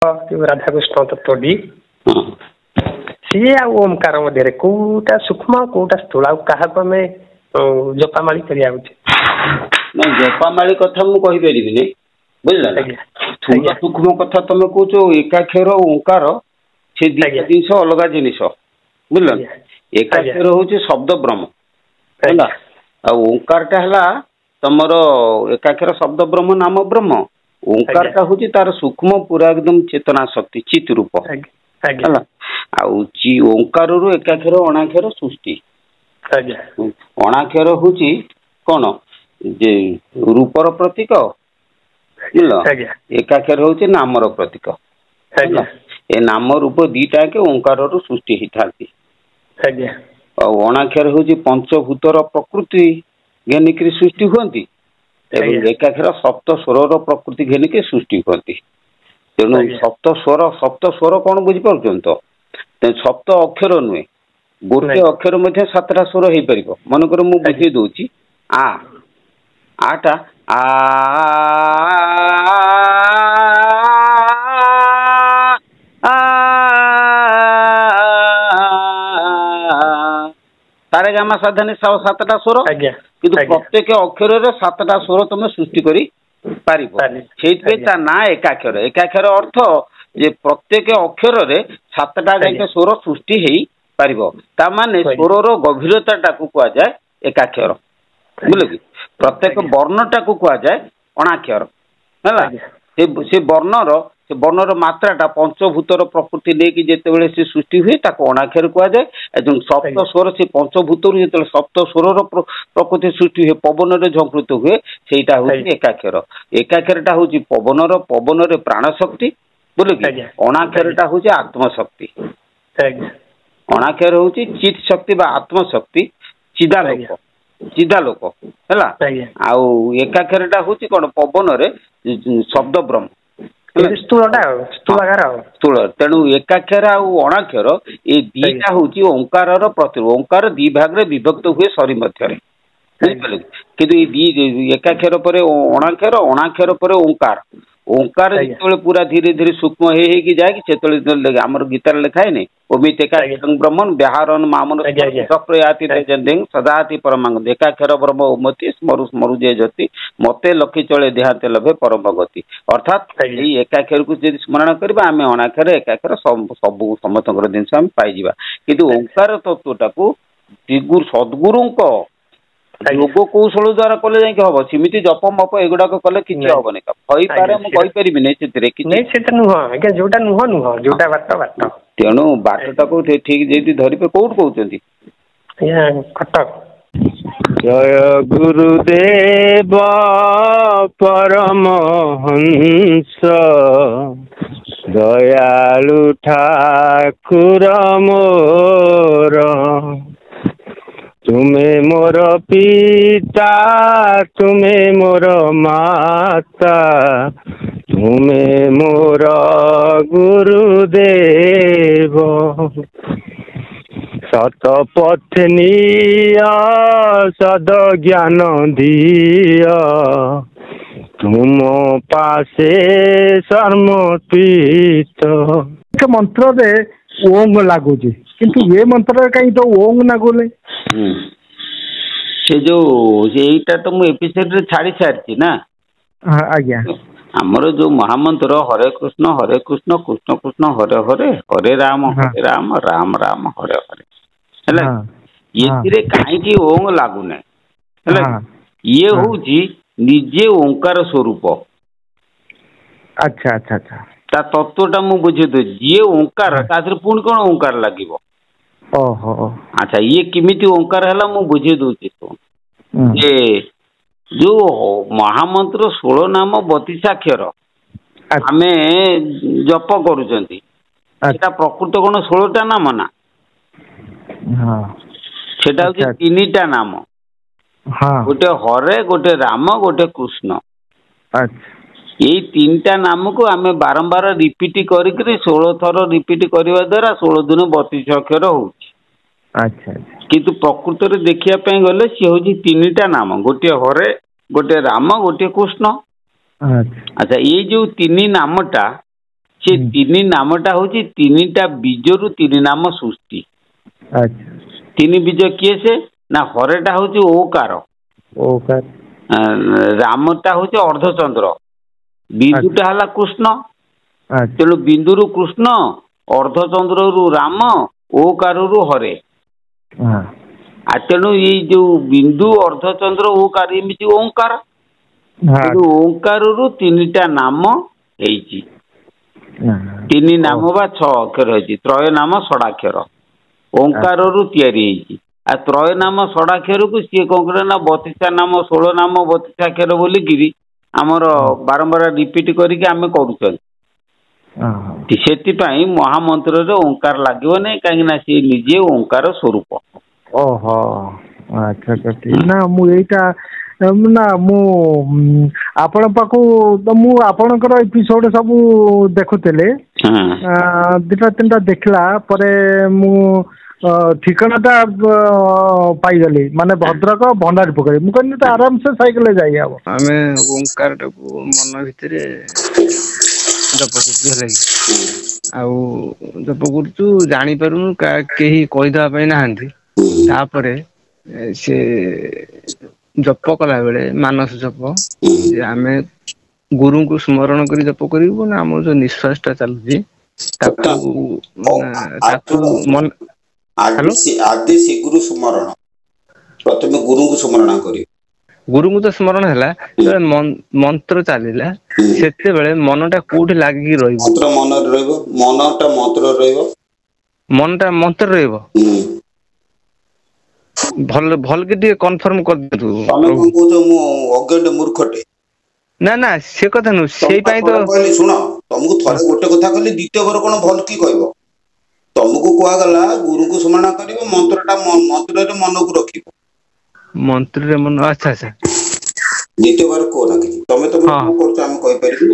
राधाकृष्ण तत्वटी सी आ ओमकार मध्य कौटा सूक्ष्म कौटा स्थूल क्या जपामाली करा जपामाली कथा मुझे कहीपरि बुझल स्थूल सूक्ष्म कथा तुम कौच एकाक्षर ओंकार से जिन अलग जिनिस बुझल एकाक्षर हूँ शब्द ब्रह्म है ओंकार टा तुमर एकाक्षर शब्द ब्रह्म नाम ब्रह्म ओंकार टा हूँ तार सूक्ष्म पूरा एकदम चेतना शक्ति चित रूप है ओंकार रु एकाक्षर अणाक्षर सृष्टि अणाक्षर हूँ कौन जे रूपर प्रतीक एकाक्षर हूँ नामर प्रतीक ए नाम रूप दीटा के ओंकार रु सृष्टि होता अणाक्षर हूँ पंचभूतर प्रकृति घेनिक सृष्टि हुई एकाक्षर सप्त स्वर प्रकृति घेनिक सृष्टि हुई तेणु सप्त स्वर कौन बुझीपार तो सप्त अक्षर नुहे गोटे अक्षर मध्य सातटा स्वर हो पार मनकर मु बुझे दूची आटा आ तारे गामा साधन सातटा स्वर कि प्रत्येक अक्षर सातटा स्वर तुम सृष्टि कर ना एकाक्षर एकाक्षर अर्थ जे प्रत्येक अक्षर सातटा जाके स्वर सृष्टि हो पार माने स्वर गभीरता कह जाए एकाक्षर बुझल कि प्रत्येक वर्णटा कह जाए अणाक्षर है से वर्णर मात्राटा पंचभूतर प्रकृति लेकिन जिते से सृष्टि हुए अणाक्षर कह जाए सप्त स्वर से पंचभूतर जो सप्त स्वर प्रकृति सृष्टि हुए पवन झंकृत हुए सेटा हूँ एकाक्षर एकाक्षरटा हूँ पवन प्राण शक्ति बोले कि अणाक्षरटा हूँ आत्मशक्ति अणाक्षर हूँ चित शक्ति आत्मशक्ति चिदालोक है एकाक्षरटा हूँ कौन पवन शब्द ब्रह्म स्थूल तेणु एकाक्षर अणाक्षर ये दीटा हूँ ओंकार प्रतिरूप ओंकार दी भाग विभक्त हुए सरी मध्य कि एकाक्षर पर अणाक्षर अणाक्षर पर ओंकार ओंकार जो पूरा धीरे धीरे सूक्ष्म हो जाए आम गीतार लिखाए नहीं ओमित एकाक्षर ब्रह्मण व्याहरण मामन चक्रयाति सदाति परमांग एकाक्षर ब्रह्म उमति स्मरु स्मरु जय ज्योति मते लखी चले देहाते लभे परम गति अर्थात एकाक्षर को जब स्मरण करवा आम अणाक्षर एकाक्षर सब समस्त जिन पाइबा किंतु ओंकार तत्वटा को सद्गुरु योग कौशल द्वारा कले जाए हम सीमित जप मप एगुड़ाक कले कि हेनी तेणु बाटटा को ठीक जी धरपे कौट कहते जय गुरुदेव परम हंस दयालु ठाकुर मोर तुम्हें मोर पिता तुम्हें मोर माता तुम्हें मोर गुरुदेव सत पत्नी सद ज्ञान दिया तुम पासे समर्पित मंत्र दे ओम लागुची किंतु ये मंत्र कहीं तो ओम लागुले से जो यहीटा तो मुझे एपिसोड रे छाड़ी सारी ना आज्ञा आमर जो महामंत्र हरे कृष्ण कृष्ण कृष्ण हरे हरे हरे राम राम राम हरे हरे ये कहीं ओम लागुना ये हूँ निजे ओंकार स्वरूप अच्छा अच्छा अच्छा ता तत्वटा मु बुझे दे जी ओंकार पुणी कौन ओंकार लगे ओहो अच्छा ये किमिति ओंकार है मु बुझे दूची जे जो महामंत्र 16 नाम 32 अक्षर आमे जप करूचंती सेटा प्रकृत कोन 16टा नाम ना हां सेटा होची तीनटा नाम हां गोटे हरे गोटे राम गोटे कृष्ण अच्छा यही 3टा नाम को आमे बारंबार रिपीट करी 16 थर रिपीट करने द्वारा 16 दिन 32 अक्षर हो अच्छा किंतु प्रकृत रे देखिया पे गले सी हो 3टा नाम गोटे हरे गोटे राम गोटे कृष्ण अच्छा ये जो 3 नामटा से तीन नामटा हूँ तीनटा बीजरू तीन नाम सृष्टि। तीन बीज किए से ना हरेटा हूँ ओकार रामटा हूँ अर्धचंद्र बिंदुटा है कृष्ण तेणु बिंदुरु कृष्ण अर्धचंद्र रु राम ओकार रु हरे तेणु ये जो बिंदु अर्धचंद्र ओकार एमती ओंकार ओंकार रु तीनटा नाम तीन नाम बा 6 अक्षर है त्रय नाम षडाक्षर ओंकार रु तैयारी त्रय नाम षडाक्षर को सी कौन करे ना 32 नाम 16 नाम 32 अक्षर बोलिकी आमर बारंबार रिपीट करके आम कर महामंत्र ओंकार लगे ना कहीं सी निजे ओंकार स्वरूप। ओहो अच्छा अच्छा ना मुझा ना मु आपण पाखु तो मु आपणकर एपिसोड सब देखुले दिटा तीनटा देखला परे मु ठिकानाटा पाईगली माने भद्रक भंडारी पोखरी मु कहनी तो आराम से साइकिल जाई आबो आमे ओंकार टाको मन भितरे जप करथले आउ जप करछु जानि परु केही कहिदा पई नाहंती तापरे से जप कला बेले मानस जप आमे गुरु को स्मरण करी जप करिवो ना हमर जो निश्वास टा चलुची ताकू मन आदि से गुरु स्मरण प्रथम गुरु को स्मरण करी गुरु को तो स्मरण हैला मंत्र चलिला सेते बेले मनटा कोठी लागि रहिबो मंत्र मन रहिबो मनटा मंत्र रहिबो मनटा मंत्र रहिबो भल भल के टे कंफर्म कर दे तू तमे को कहतो मु अज्ञान मूर्खटे ना ना से कथा नु सेई पई तो कहली सुनो तुमको थरे गोटे कथा कहली द्वितीय बार कोन भल की कहबो तुमको कोआ गला गुरु को स्मरण करिवो मंत्रटा मंत्र रे मन को रखिबो मंत्र रे मन अच्छा अच्छा द्वितीय बार को ना कि तमे तो को करछ हम कहि परिबो